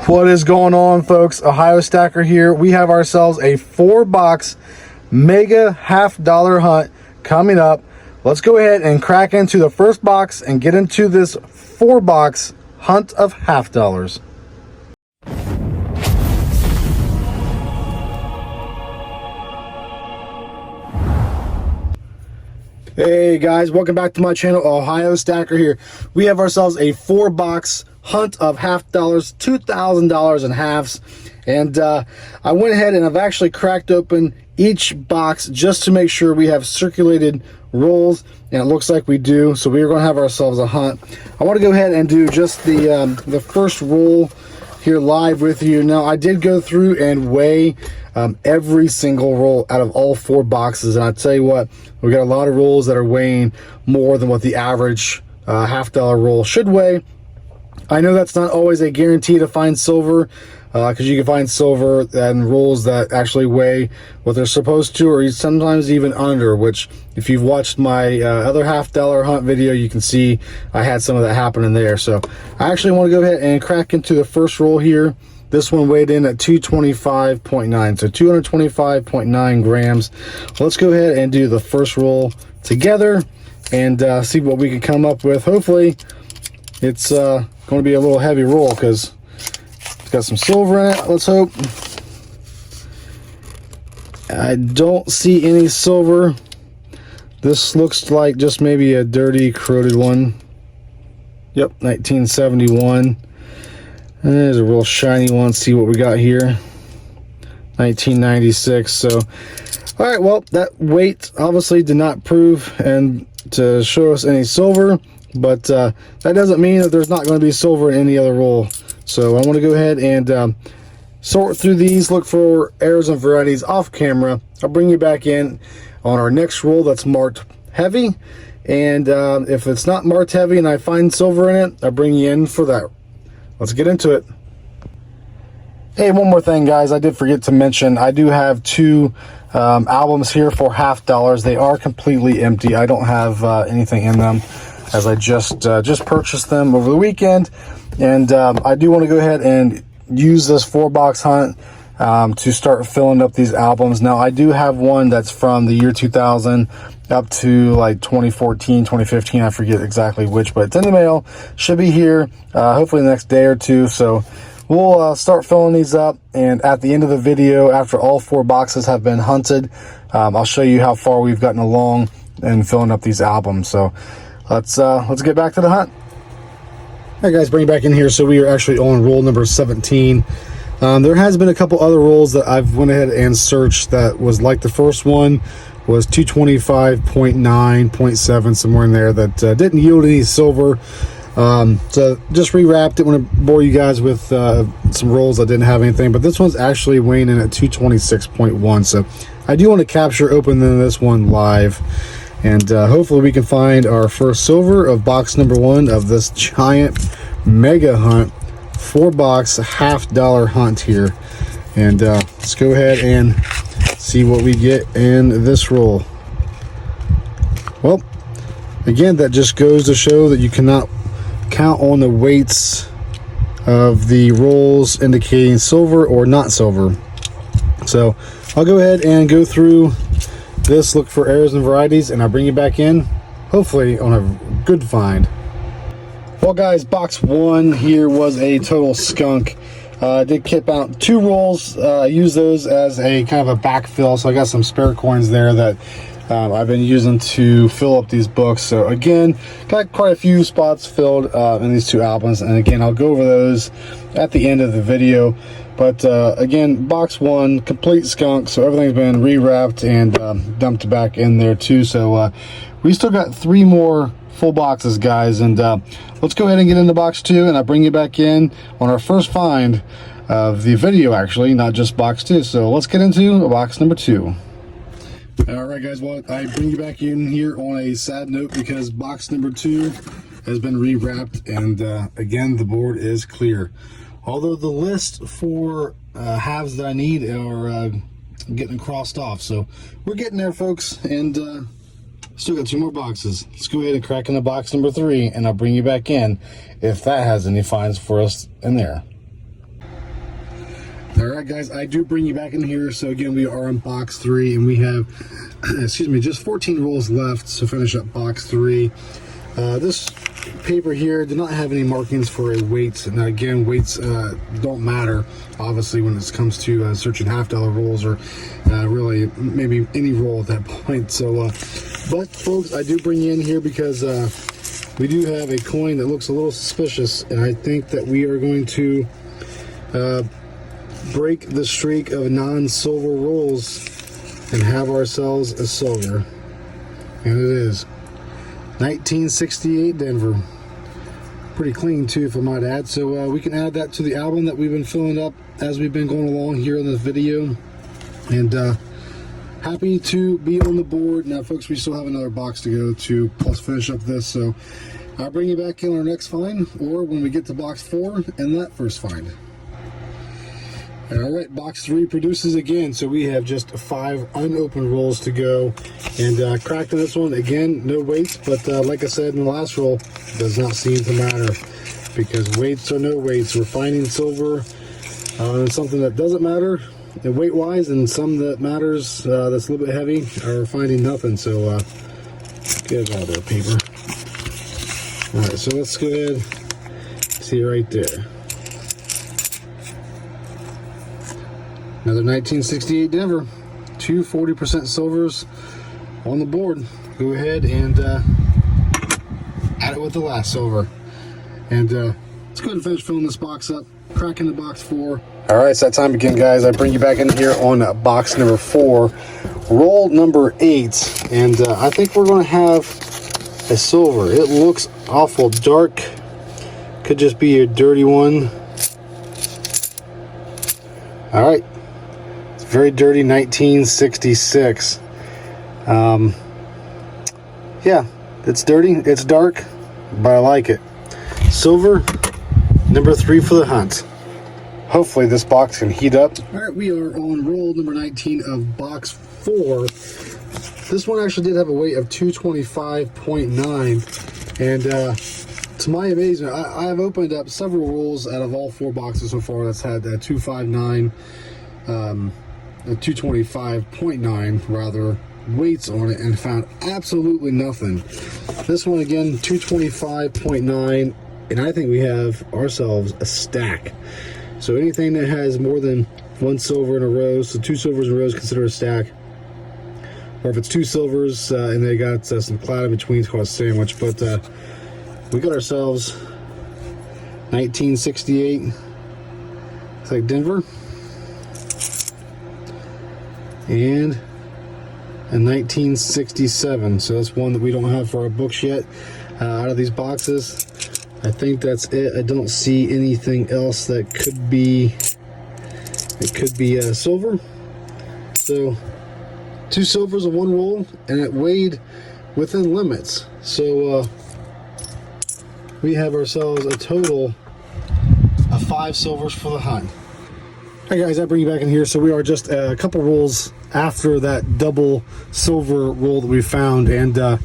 What is going on, folks? Ohio Stacker here. We have ourselves a 4-box mega $half hunt coming up. Let's go ahead and crack into the first box and get into this 4-box hunt of $half. Hey guys, welcome back to my channel. Ohio Stacker here. We have ourselves a 4-box hunt of $half, $2,000 in halves, and I went ahead and I've actually cracked open each box just to make sure we have circulated rolls, and it looks like we do. So we are going to have ourselves a hunt. I want to go ahead and do just the first roll here live with you. Now, I did go through and weigh every single roll out of all 4 boxes, and I tell you what, we got a lot of rolls that are weighing more than what the average $half roll should weigh. I know that's not always a guarantee to find silver, because you can find silver and rolls that actually weigh what they're supposed to, or sometimes even under, which if you've watched my other $half hunt video, you can see I had some of that happening there. So I actually want to go ahead and crack into the first roll here. This one weighed in at 225.9, so 225.9 grams. Let's go ahead and do the first roll together and see what we can come up with. Hopefully it's going to be a little heavy roll because it's got some silver in it. Let's hope. I don't see any silver. This looks like just maybe a dirty, corroded one. Yep, 1971. And there's a real shiny one. See what we got here. 1996. So, all right. Well, that weight obviously did not prove and to show us any silver, but that doesn't mean that there's not going to be silver in any other roll. So I want to go ahead and sort through these, look for errors and varieties off camera. I'll bring you back in on our next roll that's marked heavy, and if it's not marked heavy and I find silver in it, I'll bring you in for that. Let's get into it. Hey, one more thing, guys. I did forget to mention, I do have 2 albums here for $half. They are completely empty. I don't have anything in them, as I just purchased them over the weekend. And I do want to go ahead and use this 4-box hunt to start filling up these albums. Now, I do have one that's from the year 2000 up to like 2014, 2015. I forget exactly which, but it's in the mail. Should be here hopefully the next day or two. So we'll start filling these up, and at the end of the video, after all 4 boxes have been hunted, I'll show you how far we've gotten along in filling up these albums. So let's get back to the hunt. All right, guys, bring it back in here. So we are actually on roll number 17. There has been a couple other rolls that I've went ahead and searched that was like the first one, was 225.9, 0.7, somewhere in there, that didn't yield any silver. So just rewrapped. Didn't want to bore you guys with some rolls that didn't have anything, but this one's actually weighing in at 226.1. So I do want to capture opening this one live, and hopefully we can find our first silver of box number 1 of this giant mega hunt, 4-box $half hunt here. And let's go ahead and see what we get in this roll. Well, again, that just goes to show that you cannot count on the weights of the rolls indicating silver or not silver. So I'll go ahead and go through this, look for errors and varieties, and I'll bring you back in hopefully on a good find. Well, guys, box 1 here was a total skunk. I did kip out 2 rolls. Use those as a kind of a backfill, so I got some spare coins there that I've been using to fill up these books. So again, got quite a few spots filled in these 2 albums, and again, I'll go over those at the end of the video. But again, box 1, complete skunk, so everything's been rewrapped and dumped back in there too. So we still got 3 more full boxes, guys, and let's go ahead and get into box 2, and I'll bring you back in on our first find of the video, actually, not just box 2. So let's get into box number 2. All right, guys, well, I bring you back in here on a sad note because box number 2 has been rewrapped, and again, the board is clear. Although the list for halves that I need are getting crossed off, so we're getting there, folks, and still got 2 more boxes. Let's go ahead and crack into box number 3, and I'll bring you back in if that has any finds for us in there. All right, guys, I do bring you back in here. So again, we are on box 3, and we have, excuse me, just 14 rolls left to finish up box 3. This paper here did not have any markings for a weight. Now again, weights don't matter, obviously, when it comes to searching $half rolls or really maybe any roll at that point. So, but folks, I do bring you in here because we do have a coin that looks a little suspicious, and I think that we are going to break the streak of non-silver rolls and have ourselves a silver. And it is 1968 Denver. Pretty clean too, if I might add. So we can add that to the album that we've been filling up as we've been going along here in this video. And happy to be on the board. Now folks, we still have another box to go to plus finish up this, so I'll bring you back in our next find, or when we get to box 4 and that first find. All right, box 3 produces again, so we have just 5 unopened rolls to go. And cracked in this one, again, no weights, but like I said in the last roll, does not seem to matter, because weights or no weights, we're finding silver and something that doesn't matter weight-wise, and some that matters that's a little bit heavy are finding nothing. So get it out of there, paper. All right, so let's go ahead, see right there. Another 1968 Denver, 2 40% silvers on the board. Go ahead and add it with the last silver. And let's go ahead and finish filling this box up, crack into box 4. All right, it's that time again, guys. I bring you back in here on box number 4, roll number 8. And I think we're going to have a silver. It looks awful dark. Could just be a dirty one. All right. Very dirty 1966. Yeah, it's dirty, it's dark, but I like it. Silver, number 3 for the hunt. Hopefully this box can heat up. All right, we are on roll number 19 of box 4. This one actually did have a weight of 225.9, and to my amazement, I have opened up several rolls out of all 4 boxes so far that's had that 259 225.9 rather weights on it, and found absolutely nothing. This one again, 225.9, and I think we have ourselves a stack. So anything that has more than 1 silver in a row, so 2 silvers in a row is considered a stack. Or if it's 2 silvers and they got some cloud in between, it's called a sandwich. But we got ourselves 1968. It's like Denver. And a 1967, so that's one that we don't have for our books yet out of these boxes. I think that's it. I don't see anything else that could be, it could be silver. So 2 silvers in 1 roll, and it weighed within limits. So we have ourselves a total of 5 silvers for the hunt. Hey guys, I bring you back in here. So we are just a couple rolls after that double silver roll that we found, and I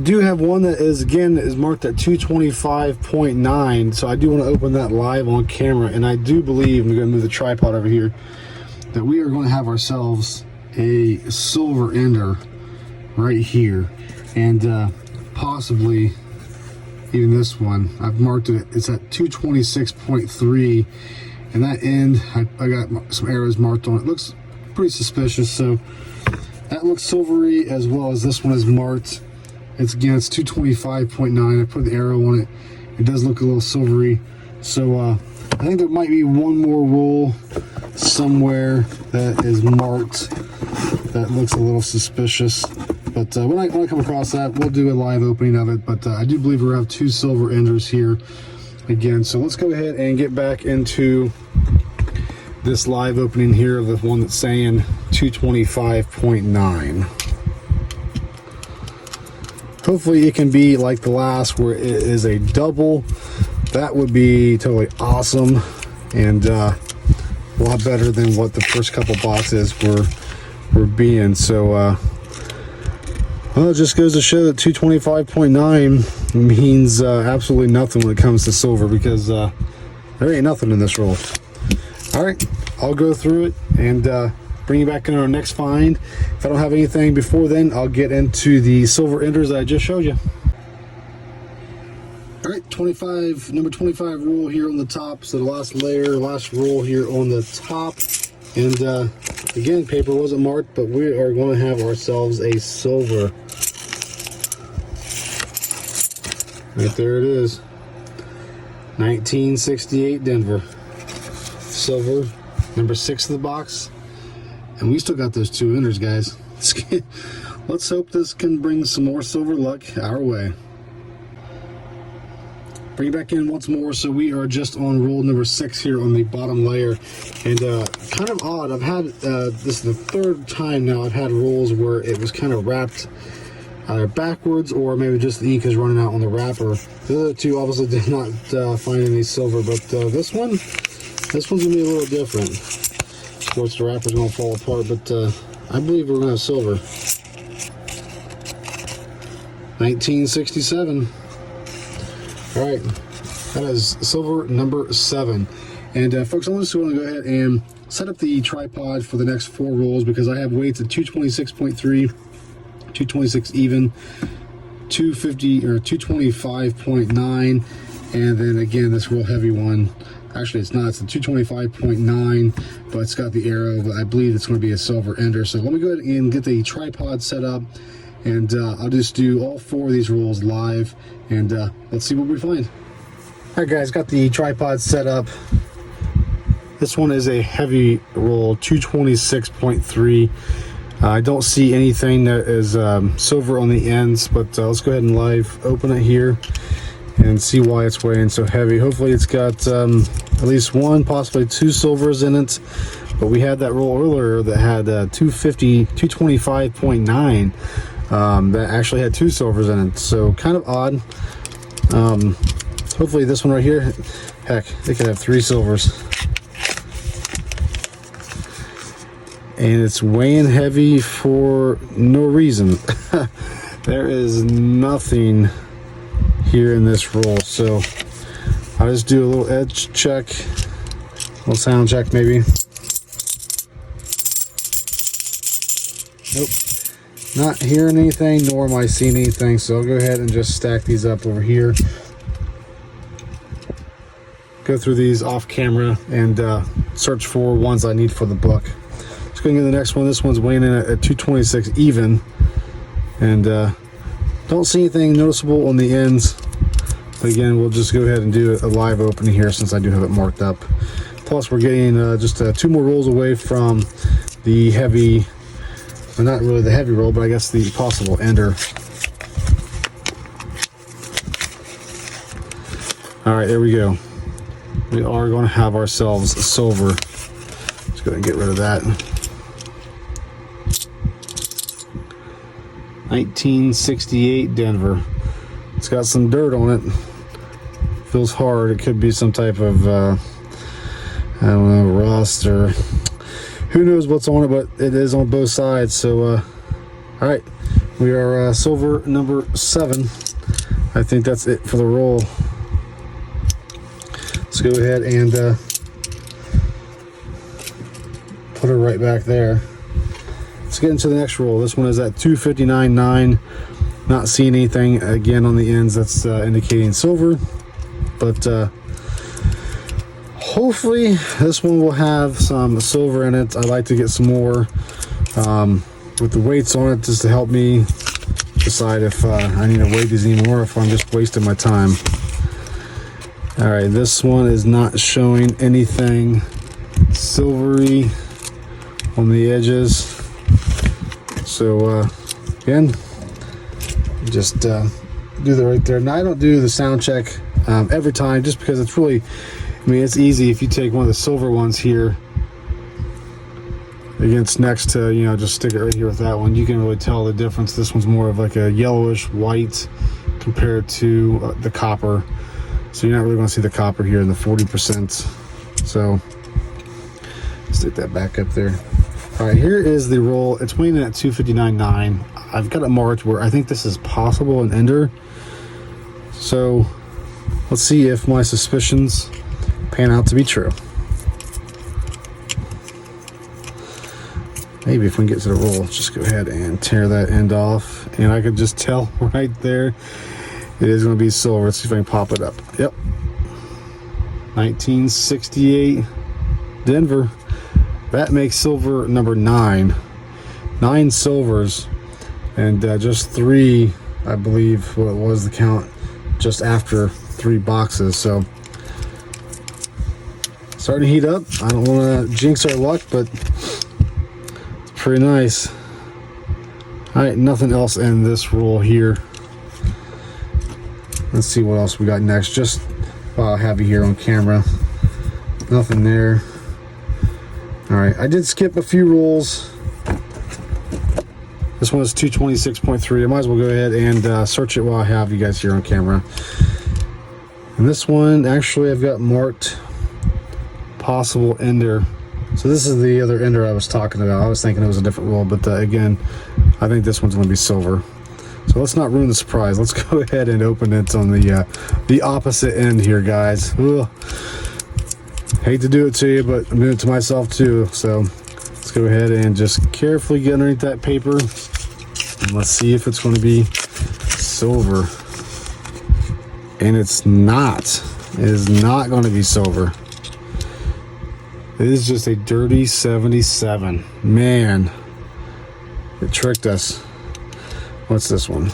do have one that is again is marked at 225.9. So I do want to open that live on camera, and I do believe, I'm going to move the tripod over here, that we are going to have ourselves a silver ender right here, and possibly even this one. I've marked it, it's at 226.3. And that end, I got some arrows marked on it. Looks pretty suspicious, so that looks silvery, as well as this one is marked. It's again, it's 225.9. I put the arrow on it. It does look a little silvery. So I think there might be one more roll somewhere that is marked that looks a little suspicious. But when I come across that, we'll do a live opening of it. But I do believe we have 2 silver enders here again. So let's go ahead and get back into this live opening here of the one that's saying 225.9. Hopefully it can be like the last, where it is a double. That would be totally awesome, and a lot better than what the first couple boxes were being. So well, it just goes to show that 225.9 means absolutely nothing when it comes to silver, because there ain't nothing in this roll. All right, I'll go through it and bring you back in our next find. If I don't have anything before then, I'll get into the silver enders that I just showed you. All right, number 25 roll here on the top. So the last layer, last roll here on the top. And again, paper wasn't marked, but we are going to have ourselves a silver. Right there it is. 1968 Denver. Silver, number 6 of the box. And we still got those 2 enders, guys. Let's hope this can bring some more silver luck our way. Bring it back in once more. So we are just on roll number 6 here on the bottom layer. And kind of odd, I've had, this is the 3rd time now I've had rolls where it was kind of wrapped either backwards or maybe just the ink is running out on the wrapper. The other 2 obviously did not find any silver, but this one's gonna be a little different. Of course, the wrapper's gonna fall apart, but I believe we're gonna have silver. 1967. All right, that is silver number 7. And folks, I'm just going to go ahead and set up the tripod for the next 4 rolls because I have weights at 226.3, 226 even, 250 or 225.9, and then again this real heavy one. Actually, it's not. It's a 225.9, but it's got the arrow. But I believe it's going to be a silver ender. So let me go ahead and get the tripod set up. And I'll just do all 4 of these rolls live, and let's see what we find. All right, guys, got the tripod set up. This one is a heavy roll, 226.3. I don't see anything that is silver on the ends, but let's go ahead and live open it here and see why it's weighing so heavy. Hopefully it's got at least 1, possibly 2 silvers in it. But we had that roll earlier that had 225.9. That actually had 2 silvers in it, so kind of odd. Hopefully this one right here, heck, it could have 3 silvers. And it's weighing heavy for no reason. There is nothing here in this roll, so I'll just do a little edge check, a little sound check maybe. Nope. Not hearing anything, nor am I seeing anything, so I'll go ahead and just stack these up over here. Go through these off camera and search for ones I need for the book. Let's go into the next one. This one's weighing in at 226 even, and don't see anything noticeable on the ends. But again, we'll just go ahead and do a live opening here since I do have it marked up. Plus, we're getting just 2 more rolls away from the heavy. Well, not really the heavy roll, but I guess the possible ender. All right, there we go. We are going to have ourselves silver. Let's go ahead and get rid of that. 1968 Denver. It's got some dirt on it. Feels hard. It could be some type of, I don't know, rust or who knows what's on it, but it is on both sides. So all right, we are silver number 7. I think that's it for the roll. Let's go ahead and put her right back there. Let's get into the next roll. This one is at 259.9. Not seeing anything again on the ends that's indicating silver, but hopefully this one will have some silver in it. I'd like to get some more with the weights on it just to help me decide if I need to weigh these anymore, if I'm just wasting my time. All right, this one is not showing anything silvery on the edges. So again, just do the right there. Now I don't do the sound check every time just because it's really, I mean, it's easy if you take one of the silver ones here against next to, you know, just stick it right here with that one. You can really tell the difference. This one's more of like a yellowish white compared to the copper. So you're not really going to see the copper here in the 40%. So stick that back up there. All right, here is the roll. It's weighing in at 259.9. I've got it marked where I think this is possible an ender. So let's see if my suspicions pan out to be true. maybe if we can get to the roll, let's just go ahead and tear that end off. And I could just tell right there, it is going to be silver. Let's see if I can pop it up. Yep. 1968 Denver. That makes silver number 9. 9 silvers. And just 3, I believe, what was the count, just after 3 boxes. So starting to heat up. I don't want to jinx our luck, but it's pretty nice. All right, nothing else in this roll here. Let's see what else we got next. Just while I have you here on camera, nothing there. All right, I did skip a few rolls. This one is 226.3. I might as well go ahead and search it while I have you guys here on camera. And this one, actually, I've got marked possible ender. So this is the other ender I was talking about. I was thinking it was a different roll, but again, I think this one's going to be silver. So let's not ruin the surprise. Let's go ahead and open it on the opposite end here, guys. Ugh. Hate to do it to you, but I'm doing it to myself too. So let's go ahead and just carefully get underneath that paper, and let's see if it's going to be silver. And it's not. It is not going to be silver. It is just a dirty 77. Man, it tricked us. What's this one?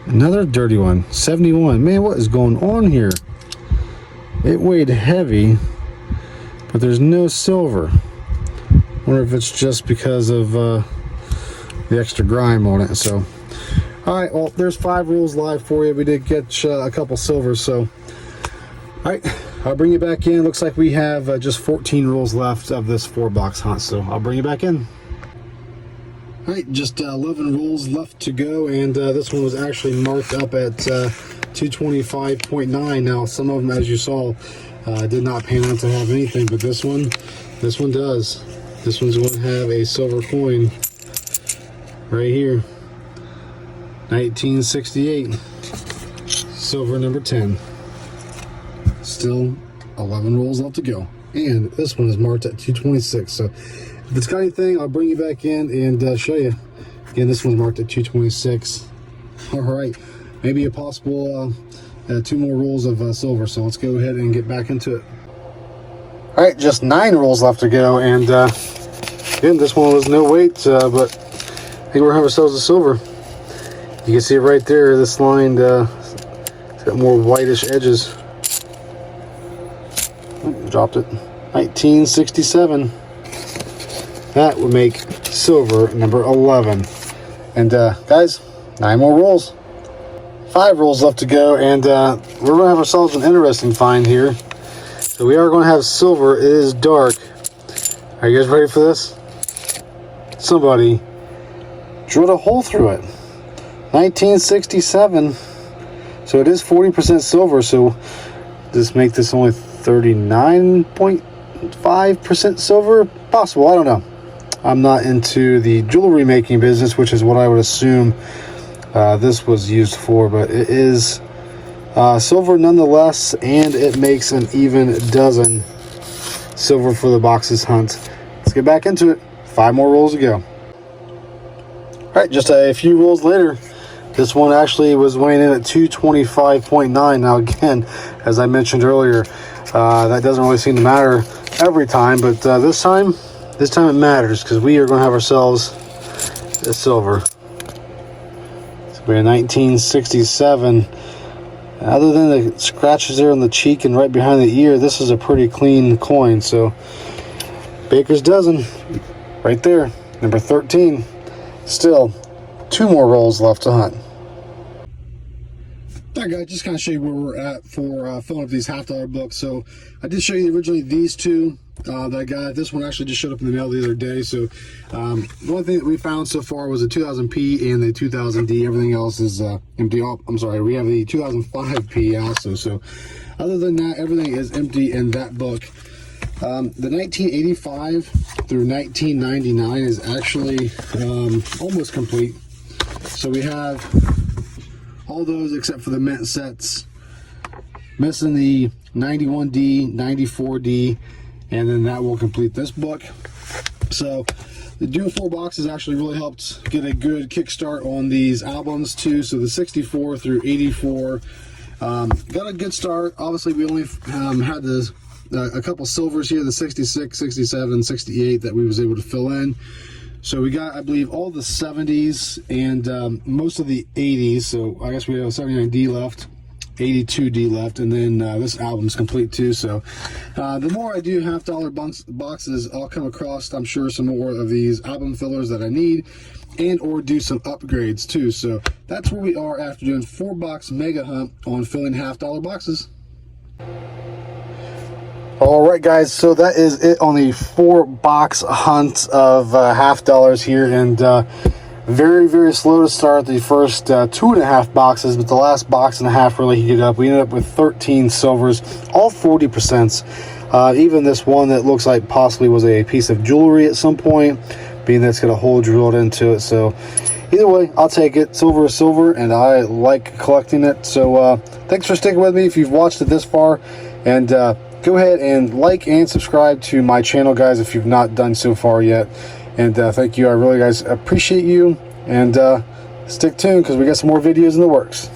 Another dirty one. 71. Man, what is going on here? It weighed heavy, but there's no silver. Wonder if it's just because of the extra grime on it. So, all right. Well, there's 5 rolls live for you. We did get a couple silvers. So, all right. I'll bring you back in. Looks like we have just 14 rolls left of this 4-box hunt, so I'll bring you back in. All right, just 11 rolls left to go, and this one was actually marked up at 225.9. Now, some of them, as you saw, did not pan out to have anything, but this one does. This one's going to have a silver coin right here. 1968, silver number 10. Still 11 rolls left to go, and this one is marked at 226. So if it's got anything, I'll bring you back in and show you. Again, this one's marked at 226. All right, maybe a possible 2 more rolls of silver. So let's go ahead and get back into it. All right, just 9 rolls left to go, and again, this one was no weight, but I think we're having ourselves a silver. You can see it right there. This line, it's got more whitish edges. Dropped it. 1967. That would make silver number 11. And guys, 9 more rolls. 5 rolls left to go, and we're gonna have ourselves an interesting find here. So we are going to have silver. It is dark. Are you guys ready for this? Somebody drilled a hole through it. 1967. So it is 40% silver. So just make this only 39.5% silver. Possible. I don't know. I'm not into the jewelry making business, which is what I would assume this was used for, but it is silver nonetheless, and it makes an even dozen silver for the boxes hunt. Let's get back into it. 5 more rolls to go. All right, just a few rolls later, this one actually was weighing in at 225.9. Now again, as I mentioned earlier, that doesn't really seem to matter every time, but this time it matters, because we are going to have ourselves a silver. So we're in 1967. Other than the scratches there on the cheek and right behind the ear, this is a pretty clean coin. So Baker's dozen right there, number 13. Still 2 more rolls left to hunt. All right, guys, just kind of show you where we're at for filling up these $50 books. So I did show you originally these 2 that I got. This one actually just showed up in the mail the other day. So the only thing that we found so far was a 2000P and the 2000D. Everything else is empty. Oh, I'm sorry, we have the 2005P also. So other than that, everything is empty in that book. The 1985 through 1999 is actually almost complete. So we have all those except for the mint sets. Missing the 91D, 94D, and then that will complete this book. So doing 4 boxes actually really helped get a good kickstart on these albums too. So the 64 through 84 got a good start. Obviously we only had a couple silvers here, the 66, 67, 68 that we was able to fill in. So we got, I believe, all the 70s and most of the 80s. So I guess we have 79D left, 82D left, and then this album's complete too. So the more I do $half boxes, I'll come across, I'm sure, some more of these album fillers that I need, and or do some upgrades too. So that's where we are after doing 4-box mega hunt on filling $half boxes. Alright guys, so that is it on the 4-box hunt of $half here, and very, very slow to start the first 2.5 boxes, but the last box and a half really heated up. We ended up with 13 silvers, all 40%. Even this one that looks like possibly was a piece of jewelry at some point, being that it's got a hole drilled into it. So either way, I'll take it. Silver is silver, and I like collecting it. So thanks for sticking with me if you've watched it this far, and go ahead and like and subscribe to my channel, guys, if you've not done so far yet. And thank you. I really, guys, appreciate you. And stick tuned because we got some more videos in the works.